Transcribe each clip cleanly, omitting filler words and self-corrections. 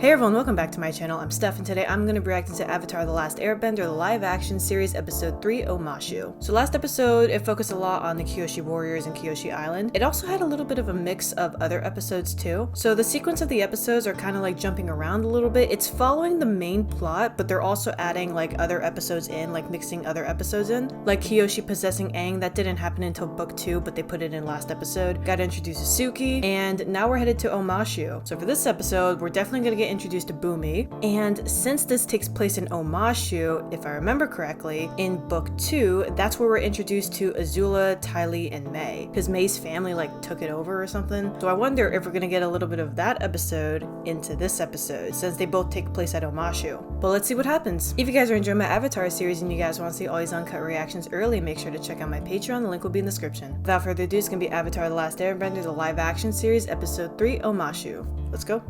Hey everyone, welcome back to my channel. I'm Steph and today I'm going to be reacting to Avatar: The Last Airbender, the live action series episode 3, Omashu. So last episode, it focused a lot on the Kyoshi warriors and Kyoshi Island. It also had a little bit of a mix of other episodes too. So the sequence of the episodes are kind of like jumping around a little bit. It's following the main plot, but they're also adding like other episodes in, like mixing other episodes in. Like Kyoshi possessing Aang, that didn't happen until book 2, but they put it in last episode. Got introduced to Suki, and now we're headed to Omashu. So for this episode, we're definitely going to get introduced to Bumi, and since this takes place in Omashu, if I remember correctly, in book 2, that's where we're introduced to Azula, Ty Lee, and May, because May's family like took it over or something. So I wonder if we're gonna get a little bit of that episode into this episode, since they both take place at Omashu. But let's see what happens. If you guys are enjoying my Avatar series and you guys want to see all these uncut reactions early, make sure to check out my Patreon. The link will be in the description. Without further ado, it's gonna be Avatar: The Last Airbender, the live action series, episode 3, Omashu. Let's go.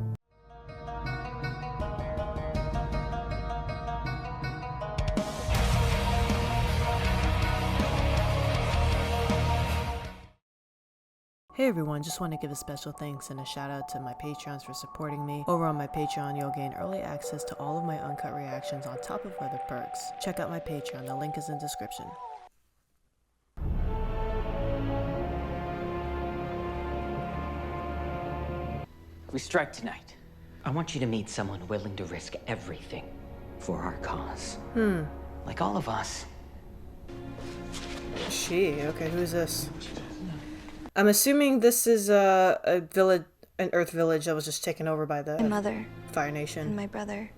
Hey everyone, just want to give a special thanks and a shout out to my Patreons for supporting me. Over on my Patreon, you'll gain early access to all of my uncut reactions on top of other perks. Check out my Patreon, the link is in the description. We strike tonight. I want you to meet someone willing to risk everything for our cause. Like all of us. Okay, who is this? I'm assuming this is a village, an Earth village that was just taken over by the my mother, Fire Nation. and my brother,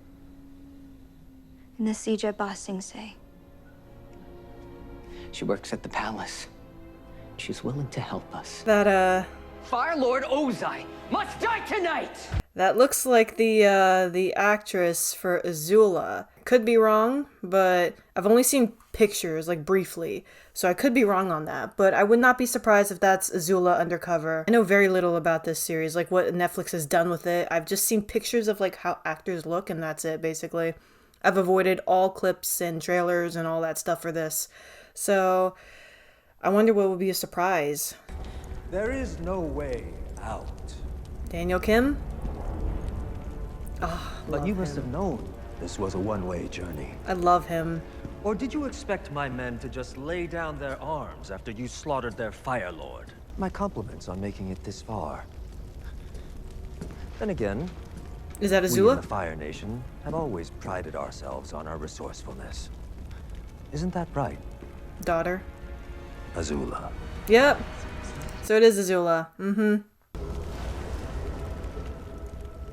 and the siege at Ba Sing Se. She works at the palace. She's willing to help us. That Fire Lord Ozai must die tonight! that looks like the actress for Azula. Could be wrong, but I've only seen pictures, like briefly, so I could be wrong on that, but I would not be surprised if that's Azula undercover. I know very little about this series, like what Netflix has done with it. I've just seen pictures of like how actors look, and that's it basically. I've avoided all clips and trailers and all that stuff for this, so I wonder what would be a surprise. There is no way out. Daniel Kim? Oh, But you must have known this was a one-way journey. I love him. Or did you expect my men to just lay down their arms after you slaughtered their Fire Lord? My compliments on making it this far. Then again, Is that we in Azula? the Fire Nation have always prided ourselves on our resourcefulness. Isn't that right, Daughter? Azula? Yep. So it is Azula.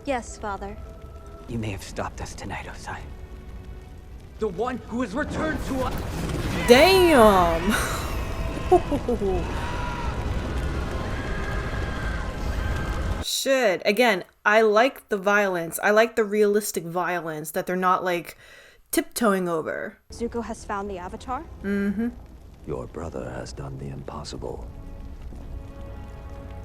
Yes, Father. You may have stopped us tonight, Ozai. The one who has returned to us. Damn! Shit. Again, I like the violence. I like the realistic violence that they're not like tiptoeing over. Zuko has found the Avatar. Your brother has done the impossible.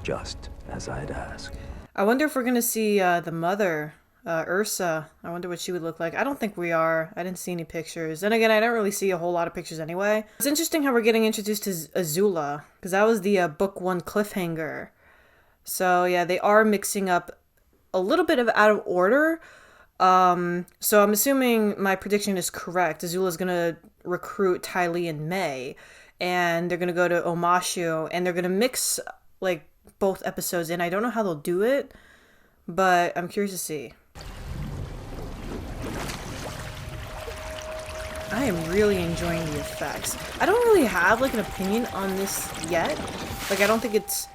Just as I'd asked. I wonder if we're gonna see the mother, Ursa. I wonder what she would look like. I don't think we are. I didn't see any pictures. Then again, I don't really see a whole lot of pictures anyway. It's interesting how we're getting introduced to Azula, because that was the book 1 cliffhanger. So yeah, they are mixing up a little bit of out of order. So I'm assuming my prediction is correct. Azula's gonna recruit Ty Lee and May, and they're gonna go to Omashu, and they're gonna mix like both episodes in. I don't know how they'll do it, but I'm curious to see. I am really enjoying the effects. I don't really have like an opinion on this yet. Like I don't think it's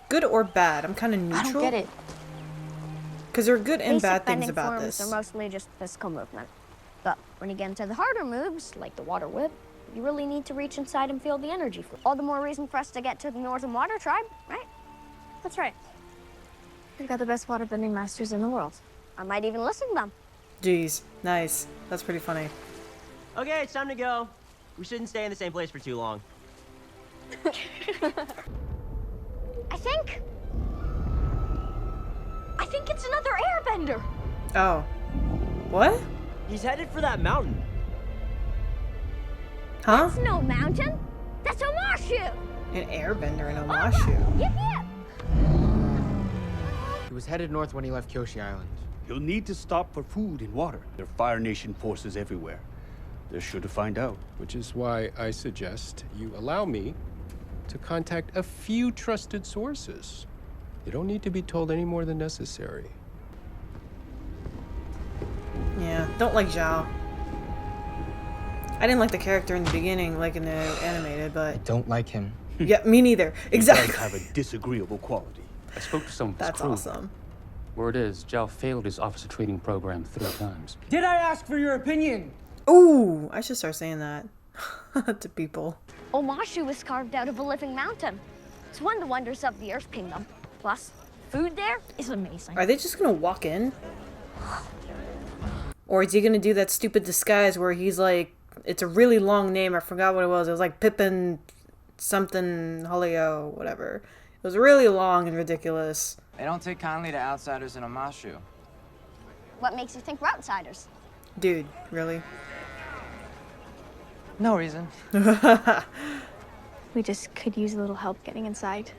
good or bad. I'm kind of neutral. I don't get it. Because there are good and Basic bad things bending about forms this. are mostly just physical movement. But when you get into the harder moves, like the water whip, you really need to reach inside and feel the energy. All the more reason for us to get to the Northern Water Tribe, right? That's right. We've got the best waterbending masters in the world. I might even listen to them. Jeez, nice. That's pretty funny. Okay, it's time to go. We shouldn't stay in the same place for too long. I think it's another airbender. Oh. What? He's headed for that mountain. Huh? It's no mountain. That's Omashu. An airbender in Omashu. Yip yip. He was headed north when he left Kyoshi Island. You'll need to stop for food and water. There are Fire Nation forces everywhere. They're sure to find out. Which is why I suggest you allow me to contact a few trusted sources. You don't need to be told any more than necessary. Yeah, don't like Zhao. I didn't like the character in the beginning, like in the animated, but... Don't like him. Yeah, me neither. Exactly. He does have a disagreeable quality. I spoke to some of his That's crew. awesome. Word is, Zhao failed his officer training program 3 times. Did I ask for your opinion? Ooh, I should start saying that to people. Omashu was carved out of a living mountain. It's one of the wonders of the Earth Kingdom. Plus, food there is amazing. Are they just gonna walk in? Or is he gonna do that stupid disguise where he's like, it's a really long name, I forgot what it was. It was like Pippin something Holio, whatever. It was really long and ridiculous. They don't take kindly to outsiders in Omashu. What makes you think we're outsiders? Dude, really? No reason. We just could use a little help getting inside.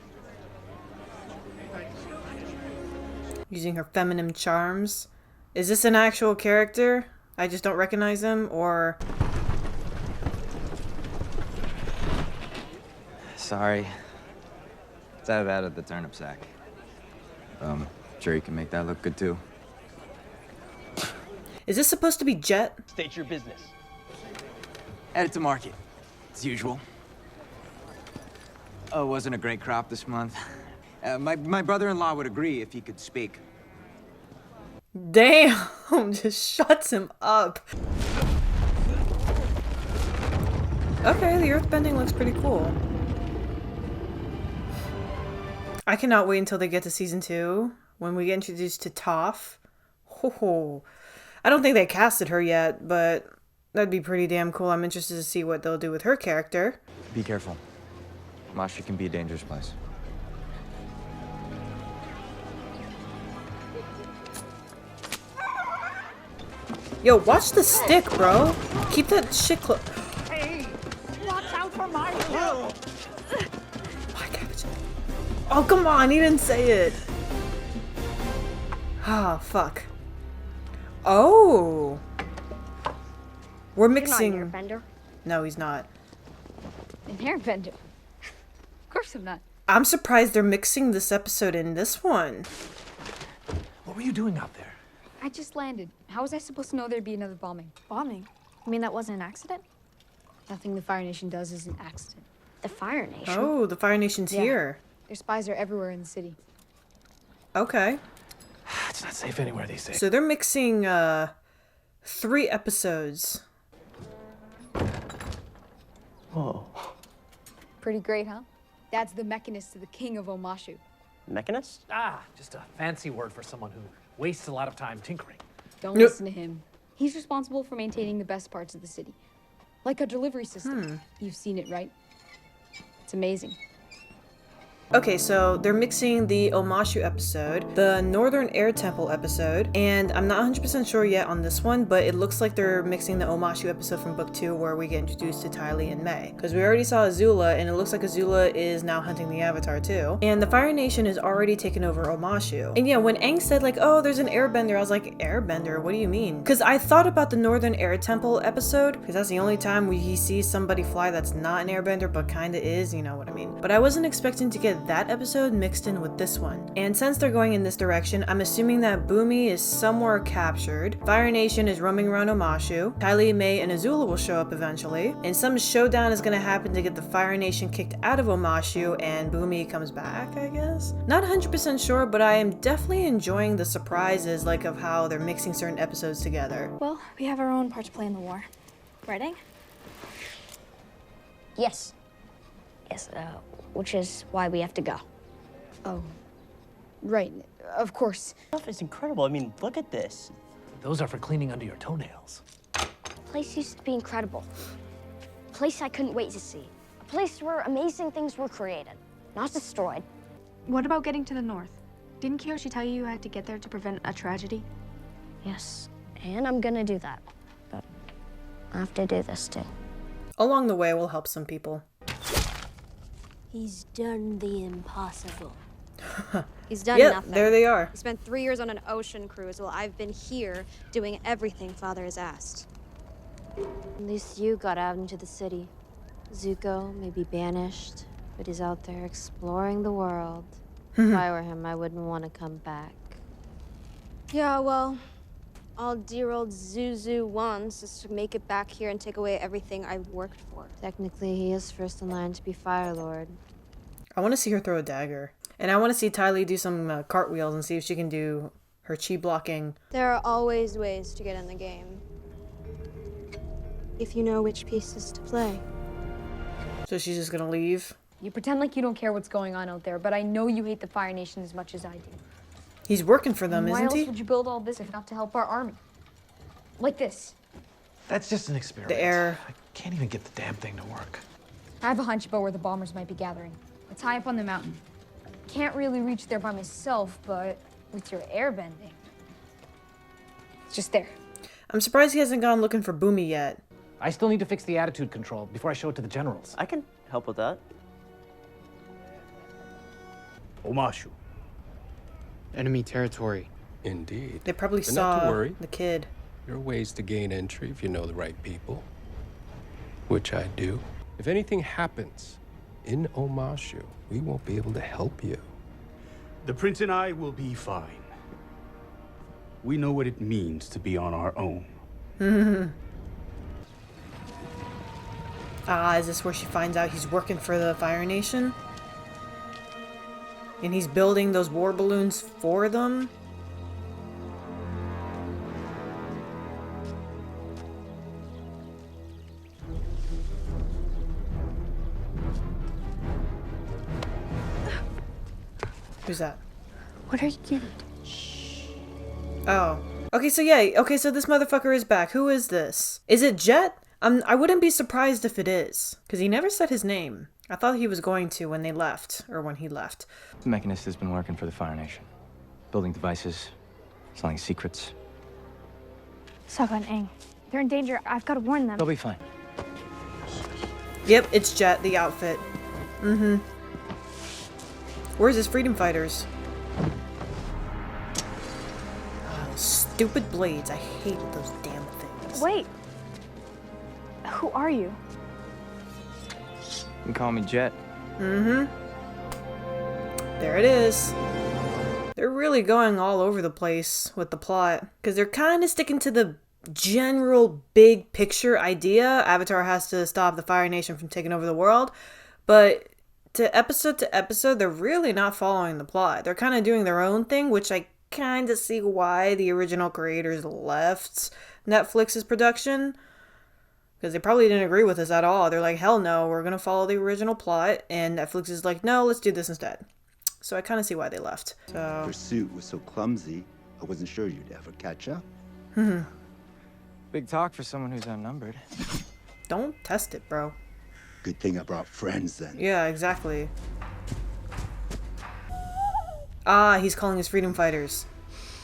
Using her feminine charms. Is this an actual character? I just don't recognize him, or... Sorry. It's out of the turnip sack. Sure you can make that look good too. Is this supposed to be Jet? State your business. Headed to market, as usual. Oh, it wasn't a great crop this month. My brother-in-law would agree if he could speak. Damn, just shuts him up. Okay, the earthbending looks pretty cool. I cannot wait until they get to season 2, when we get introduced to Toph. Ho. I don't think they casted her yet, but that'd be pretty damn cool. I'm interested to see what they'll do with her character. Be careful. Omashu can be a dangerous place. Yo, watch the stick, bro. Keep that shit close. Hey, watch out for my hill. Why cabbage? Oh, come on, he didn't say it. Ah, fuck. Oh. We're mixing... You're not an airbender. No, he's not. An airbender? Of course I'm not. I'm surprised they're mixing this episode in this one. What were you doing out there? I just landed. How was I supposed to know there'd be another bombing? Bombing? You mean that wasn't an accident? Nothing the Fire Nation does is an accident. The Fire Nation? Oh, the Fire Nation's Yeah. here. Their spies are everywhere in the city. Okay. It's not safe anywhere these days. So they're mixing 3 episodes. Whoa. Pretty great, huh? That's the mechanist to the king of Omashu. Mechanist? Ah, just a fancy word for someone who wastes a lot of time tinkering. Don't Yep. listen to him. He's responsible for maintaining the best parts of the city. Like a delivery system. You've seen it, right? It's amazing. Okay, so they're mixing the Omashu episode, the Northern Air Temple episode, and I'm not 100% sure yet on this one, but it looks like they're mixing the Omashu episode from book 2 where we get introduced to Tylee and May. Because we already saw Azula, and it looks like Azula is now hunting the Avatar too. And the Fire Nation has already taken over Omashu. And yeah, when Aang said like, oh, there's an Airbender, I was like, Airbender? What do you mean? Because I thought about the Northern Air Temple episode, because that's the only time he sees somebody fly that's not an Airbender, but kinda is, you know what I mean. But I wasn't expecting to get that episode mixed in with this one. And since they're going in this direction, I'm assuming that Boomy is somewhere captured, Fire Nation is roaming around Omashu, Tylee, May, and Azula will show up eventually, and some showdown is gonna happen to get the Fire Nation kicked out of Omashu, and Boomy comes back, I guess? Not 100% sure, but I am definitely enjoying the surprises, like of how they're mixing certain episodes together. Well, we have our own part to play in the war. Right, Aang? Yes. Yes, which is why we have to go. Oh. Right. Of course. Stuff is incredible. I mean, look at this. Those are for cleaning under your toenails. The place used to be incredible. A place I couldn't wait to see. A place where amazing things were created, not destroyed. What about getting to the north? Didn't Kyoshi tell you had to get there to prevent a tragedy? Yes, and I'm gonna do that. But I have to do this too. Along the way, we'll help some people. He's done the impossible. He's done Yep, nothing. there they are. He spent 3 years on an ocean cruise while I've been here doing everything Father has asked. At least you got out into the city. Zuko may be banished, but he's out there exploring the world. If I were him, I wouldn't want to come back. Yeah, well, all dear old Zuzu wants is to make it back here and take away everything I've worked for. Technically, he is first in line to be Fire Lord. I want to see her throw a dagger. And I want to see Ty Lee do some cartwheels and see if she can do her chi blocking. There are always ways to get in the game. If you know which pieces to play. So she's just gonna leave. You pretend like you don't care what's going on out there, but I know you hate the Fire Nation as much as I do. He's working for them, Why isn't else he? would you build all this if not to help our army? Like this. That's just an experiment. The air. I can't even get the damn thing to work. I have a hunch about where the bombers might be gathering. It's high up on the mountain. Can't really reach there by myself, but with your airbending, it's just there. I'm surprised he hasn't gone looking for Boomy yet. I still need to fix the attitude control before I show it to the generals. I can help with that. Omashu. Enemy territory. Indeed. They probably But not to saw worry. the kid. There are ways to gain entry if you know the right people. Which I do. If anything happens in Omashu, we won't be able to help you. The prince and I will be fine. We know what it means to be on our own. Ah, is this where she finds out he's working for the Fire Nation? And he's building those war balloons for them? Who's that? What are you getting? Oh. Okay, so yeah. Okay, so this motherfucker is back. Who is this? Is it Jet? I wouldn't be surprised if it is. Because he never said his name. I thought he was going to when they left. Or when he left. The Mechanist has been working for the Fire Nation. Building devices, selling secrets. Saga and Aang. They're in danger. I've got to warn them. They'll be fine. Yep, it's Jet, the outfit. Mm-hmm. Where's his freedom fighters? Oh, stupid blades. I hate those damn things. Wait. Who are you? You can call me Jet. Mm-hmm. There it is. They're really going all over the place with the plot. Because they're kind of sticking to the general big picture idea. Avatar has to stop the Fire Nation from taking over the world. But to episode, they're really not following the plot. They're kind of doing their own thing, which I kind of see why the original creators left Netflix's production. Because they probably didn't agree with this at all. They're like, hell no, we're going to follow the original plot. And Netflix is like, no, let's do this instead. So I kind of see why they left. So Pursuit was so clumsy, I wasn't sure you'd ever catch up. Big talk for someone who's outnumbered. Don't test it, bro. Good thing I brought friends then. Yeah, exactly. Ah, he's calling his freedom fighters.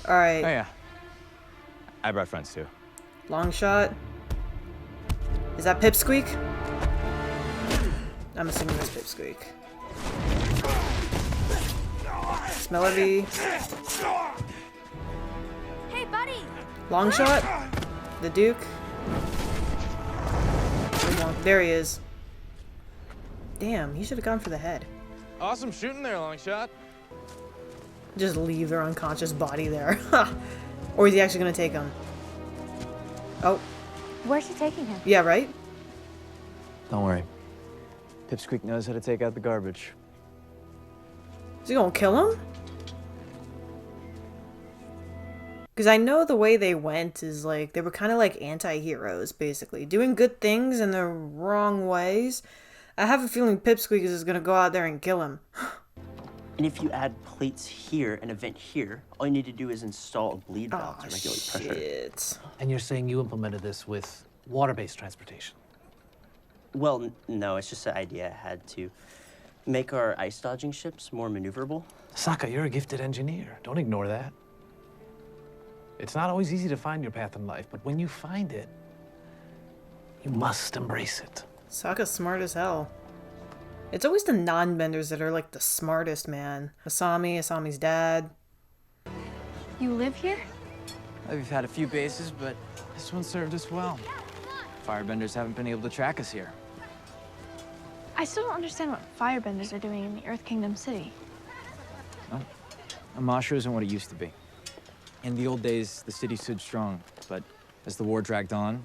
All right. Oh yeah. I brought friends too. Long shot. Is that Pipsqueak? I'm assuming that's Pipsqueak. Smelly. Hey, buddy! Long shot. The Duke. There he is. Damn, he should have gone for the head. Awesome shooting there, long shot. Just leave their unconscious body there. Or is he actually gonna take him? Oh. Where's he taking him? Yeah, right? Don't worry. Pipsqueak knows how to take out the garbage. Is he gonna kill him? Because I know the way they went is like, they were kind of like anti-heroes, basically. Doing good things in the wrong ways. I have a feeling Pipsqueak is just gonna go out there and kill him. And if you add plates here and a vent here, all you need to do is install a bleed valve to regulate pressure. Shit. And you're saying you implemented this with water-based transportation? Well, no, it's just an idea I had to make our ice dodging ships more maneuverable. Sokka, you're a gifted engineer. Don't ignore that. It's not always easy to find your path in life, but when you find it, you must embrace it. Sokka's smart as hell. It's always the non-benders that are like the smartest, man. Asami's dad. You live here? We've had a few bases, but this one served us well. Firebenders haven't been able to track us here. I still don't understand what firebenders are doing in the Earth Kingdom city. Well, Omashu isn't what it used to be. In the old days, the city stood strong, but as the war dragged on,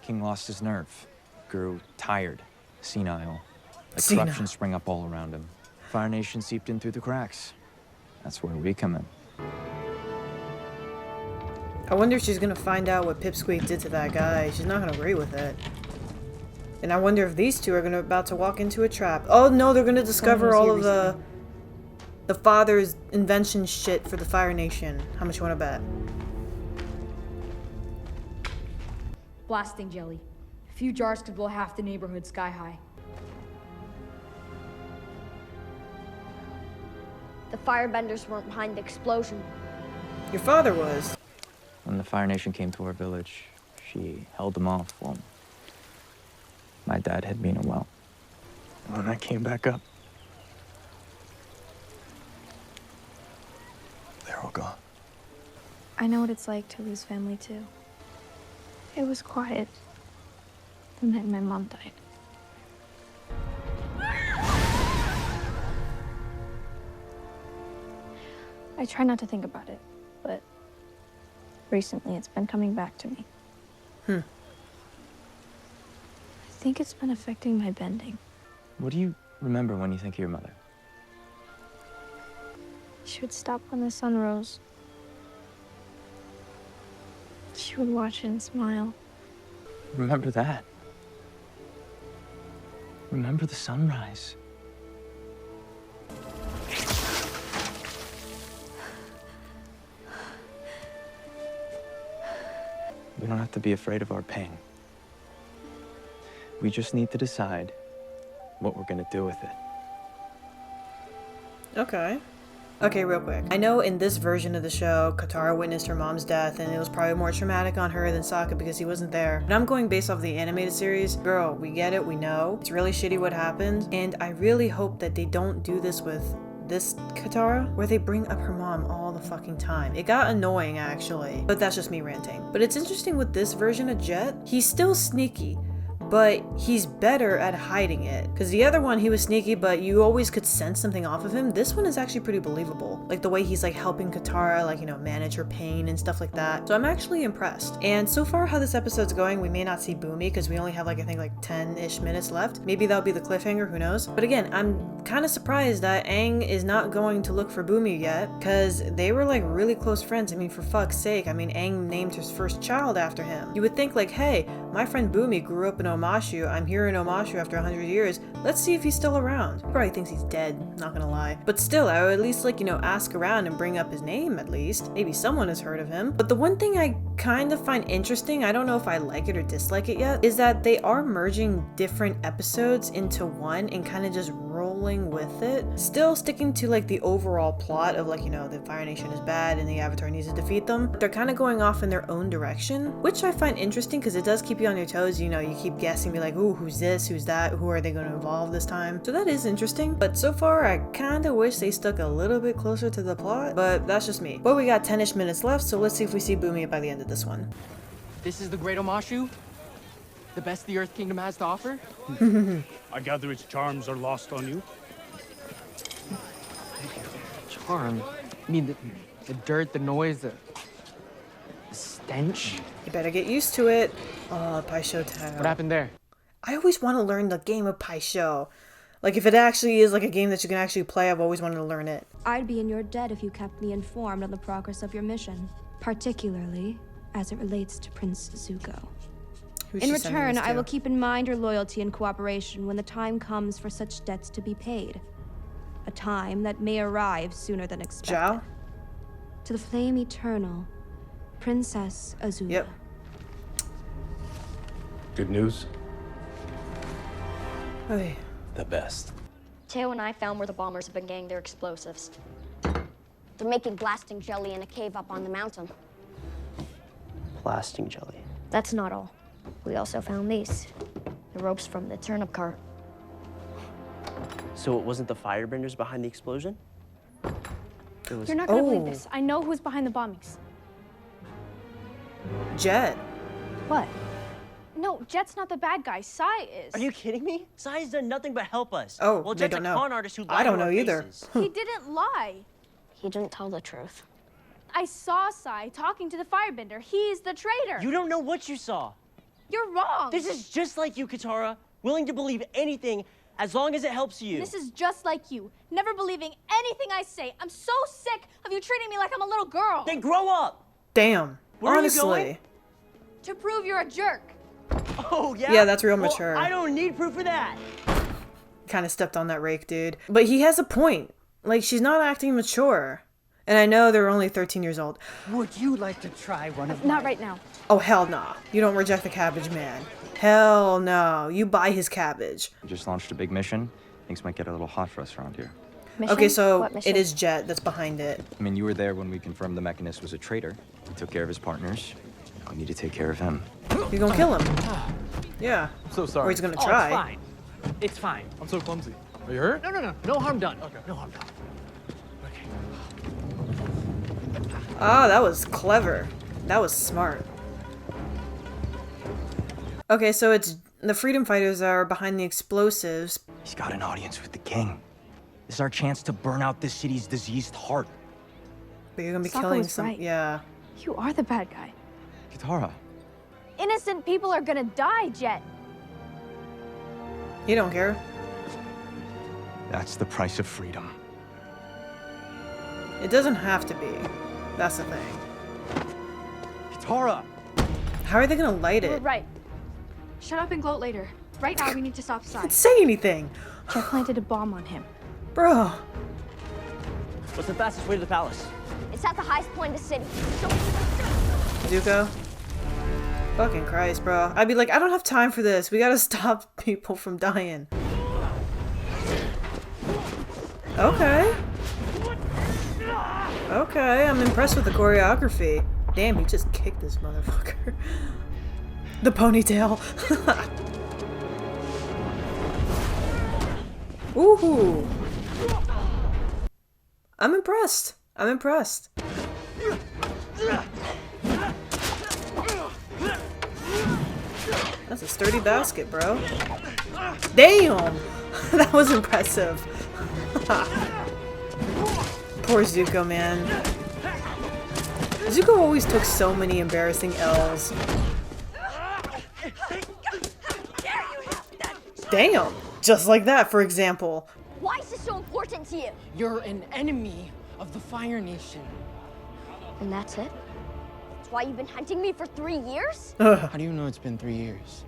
King lost his nerve, grew tired, senile. Like corruption sprang up all around him. Fire Nation seeped in through the cracks. That's where we come in. I wonder if she's gonna find out what Pipsqueak did to that guy. She's not gonna agree with it. And I wonder if these two are about to walk into a trap. Oh no, they're gonna discover all of the father's invention shit for the Fire Nation. How much you wanna bet? Blasting jelly. A few jars could blow half the neighborhood sky high. The firebenders weren't behind the explosion. Your father was. When the Fire Nation came to our village, she held them off. Well, my dad hid me in a well. And when I came back up, they're all gone. I know what it's like to lose family, too. It was quiet. And then my mom died. I try not to think about it, but recently it's been coming back to me. I think it's been affecting my bending. What do you remember when you think of your mother? She would stop when the sun rose. She would watch and smile. Remember that. Remember the sunrise. We don't have to be afraid of our pain. We just need to decide what we're gonna do with it. Okay, real quick. I know in this version of the show, Katara witnessed her mom's death, and it was probably more traumatic on her than Sokka because he wasn't there. But I'm going based off the animated series. Girl, we get it, we know. It's really shitty what happened, and I really hope that they don't do this with this Katara, where they bring up her mom all the fucking time. It got annoying, actually, but that's just me ranting. But it's interesting with this version of Jet, he's still sneaky, but he's better at hiding it. Because the other one, he was sneaky, but you always could sense something off of him. This one is actually pretty believable. Like the way he's like helping Katara, like, you know, manage her pain and stuff like that. So I'm actually impressed. And so far how this episode's going, we may not see Boomy because we only have like, I think like 10-ish minutes left. Maybe that'll be the cliffhanger, who knows? But again, I'm kind of surprised that Aang is not going to look for Boomy yet, because they were like really close friends. I mean, for fuck's sake, I mean, Aang named his first child after him. You would think like, hey, my friend Boomy grew up in Omashu. I'm here in Omashu after 100 years. Let's see if he's still around. He probably thinks he's dead, not gonna lie. But still, I would at least like, you know, ask around and bring up his name at least. Maybe someone has heard of him. But the one thing I kind of find interesting, I don't know if I like it or dislike it yet, is that they are merging different episodes into one and kind of just rolling with it. Still sticking to like the overall plot of like, you know, the Fire Nation is bad and the Avatar needs to defeat them. But they're kind of going off in their own direction, which I find interesting because it does keep you on your toes. You know, you keep guessing, be like, ooh, who's this? Who's that? Who are they going to involve this time? So that is interesting. But so far, I kind of wish they stuck a little bit closer to the plot, but that's just me. But we got 10-ish minutes left, so let's see if we see Boomy by the end of this one. This is the Great Omashu? The best the Earth Kingdom has to offer? I gather its charms are lost on you? Charm? I mean, the dirt, the noise, the stench? You better get used to it. Oh, Paisho Town. What happened there? I always want to learn the game of Paisho. Like, if it actually is like a game that you can actually play, I've always wanted to learn it. I'd be in your debt if you kept me informed on the progress of your mission, particularly as it relates to Prince Zuko. In return, I will keep in mind your loyalty and cooperation when the time comes for such debts to be paid. A time that may arrive sooner than expected. Zhao? To the flame eternal, Princess Azula. Yep. Good news? Hey. The best. Teo and I found where the bombers have been getting their explosives. They're making blasting jelly in a cave up on the mountain. Blasting jelly. That's not all. We also found these. The ropes from the turnip cart. So it wasn't the firebenders behind the explosion? It was... You're not gonna believe this. I know who's behind the bombings. Jet. What? No, Jet's not the bad guy. Sai is. Are you kidding me? Sai's done nothing but help us. Oh, well, they Jet's don't a know. con artist who lied I don't to know our either. faces. He didn't lie. He didn't tell the truth. I saw Sai talking to the firebender. He's the traitor. You don't know what you saw. You're wrong. This is just like you, Katara. Willing to believe anything as long as it helps you. This is just like you. Never believing anything I say. I'm so sick of you treating me like I'm a little girl. Then grow up. Damn. Where are you Honestly. going? To prove you're a jerk. Oh, yeah? Yeah, that's real Well, mature. I don't need proof of that. Kind of stepped on that rake, dude. But he has a point. Like, she's not acting mature. And I know they're only 13 years old. Would you like to try one of Not right now. Oh, hell nah. You don't reject the cabbage man. Hell no. You buy his cabbage. We just launched a big mission. Things might get a little hot for us around here. Mission? Okay, so What mission? it is Jet that's behind it. I mean, you were there when we confirmed the Mechanist was a traitor. We took care of his partners. Now we need to take care of him. You're gonna kill him. Yeah. I'm so sorry. Or he's gonna Oh, try. it's fine. It's fine. I'm so clumsy. Are you hurt? No. No harm done. Okay. No harm done. Ah, that was clever. That was smart. Okay, so it's the freedom fighters are behind the explosives. He's got an audience with the king. This is our chance to burn out this city's diseased heart. But you're gonna be Saga killing was some. right. Yeah. You are the bad guy. Katara. Innocent people are gonna die, Jet. You don't care. That's the price of freedom. It doesn't have to be. That's the thing. Katara! How are they gonna light You're it? right. Shut up and gloat later. Right now, we need to stop Sai. Can't say anything. Jet planted a bomb on him. Bro. What's the fastest way to the palace? It's at the highest point of the city. Zuko. Fucking Christ, bro. I'd be like, I don't have time for this. We gotta stop people from dying. Okay. Okay, I'm impressed with the choreography. Damn, he just kicked this motherfucker. The ponytail. Woohoo. I'm impressed. I'm impressed. That's a sturdy basket, bro. Damn! That was impressive. Poor Zuko, man. Zuko always took so many embarrassing L's. Damn! Just like that, for example. Why is this so important to you? You're an enemy of the Fire Nation. And that's it? That's why you've been hunting me for 3 years? How do you know it's been 3 years?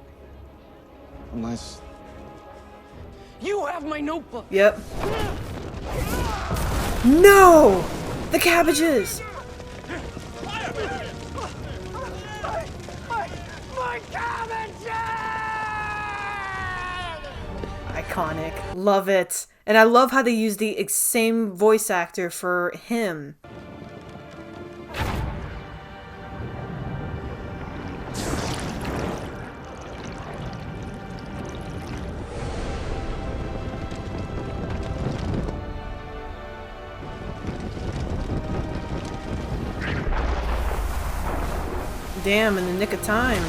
Unless... You have my notebook! Yep. No! The cabbages! My cabbages! Iconic. Love it. And I love how they use the same voice actor for him. Damn, in the nick of time.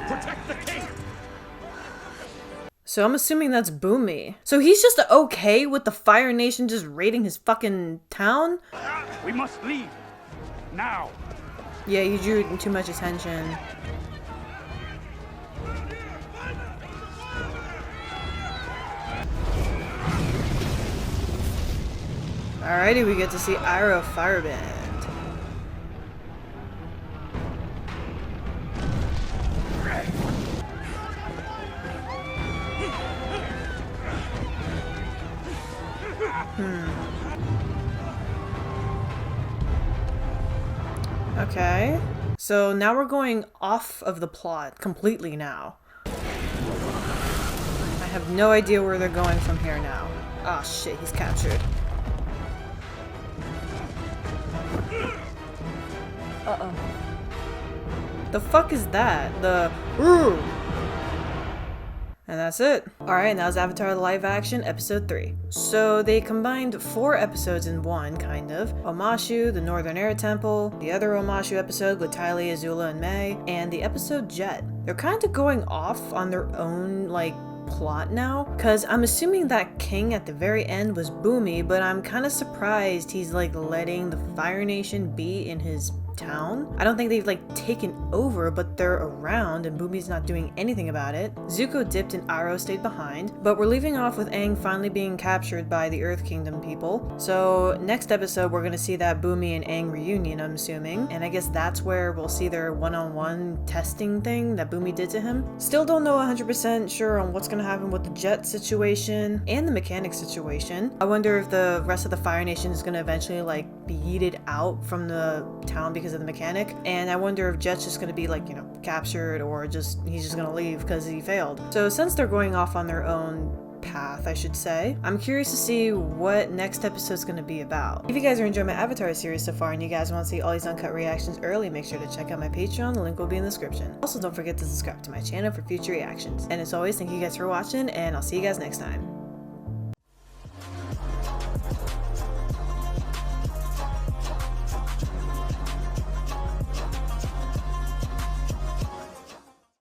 Protect the king. So I'm assuming that's Boomy. So he's just okay with the Fire Nation just raiding his fucking town? We must leave. Now. Yeah, you drew too much attention. Alrighty, we get to see Iroh Fireband. Okay. So now we're going off of the plot completely now. I have no idea where they're going from here now. Oh shit, he's captured. Uh-oh. The fuck is that? The... Ooh. And that's it. Alright, and that was Avatar the live action, episode 3. So they combined 4 episodes in one, kind of. Omashu, the Northern Air Temple, the other Omashu episode with Ty Lee, Azula, and Mai, and the episode Jet. They're kind of going off on their own, like, plot now, because I'm assuming that king at the very end was Bumi, but I'm kind of surprised he's like letting the Fire Nation be in his town. I don't think they've like taken over, but they're around and Bumi's not doing anything about it. Zuko dipped and Aro stayed behind, but we're leaving off with Aang finally being captured by the Earth Kingdom people. So next episode we're gonna see that Bumi and Aang reunion, I'm assuming, and I guess that's where we'll see their one-on-one testing thing that Bumi did to him. Still don't know 100% sure on what's gonna happen with the jet situation and the mechanic situation. I wonder if the rest of the Fire Nation is gonna eventually like be yeeted out from the town because of the mechanic, and I wonder if Jet's just gonna be like, you know, captured, or just he's just gonna leave because he failed. So since they're going off on their own path, I should say, I'm curious to see what next episode's gonna be about. If you guys are enjoying my Avatar series so far and you guys want to see all these uncut reactions early, make sure to check out my Patreon, the link will be in the description. Also, don't forget to subscribe to my channel for future reactions. And as always, thank you guys for watching, and I'll see you guys next time.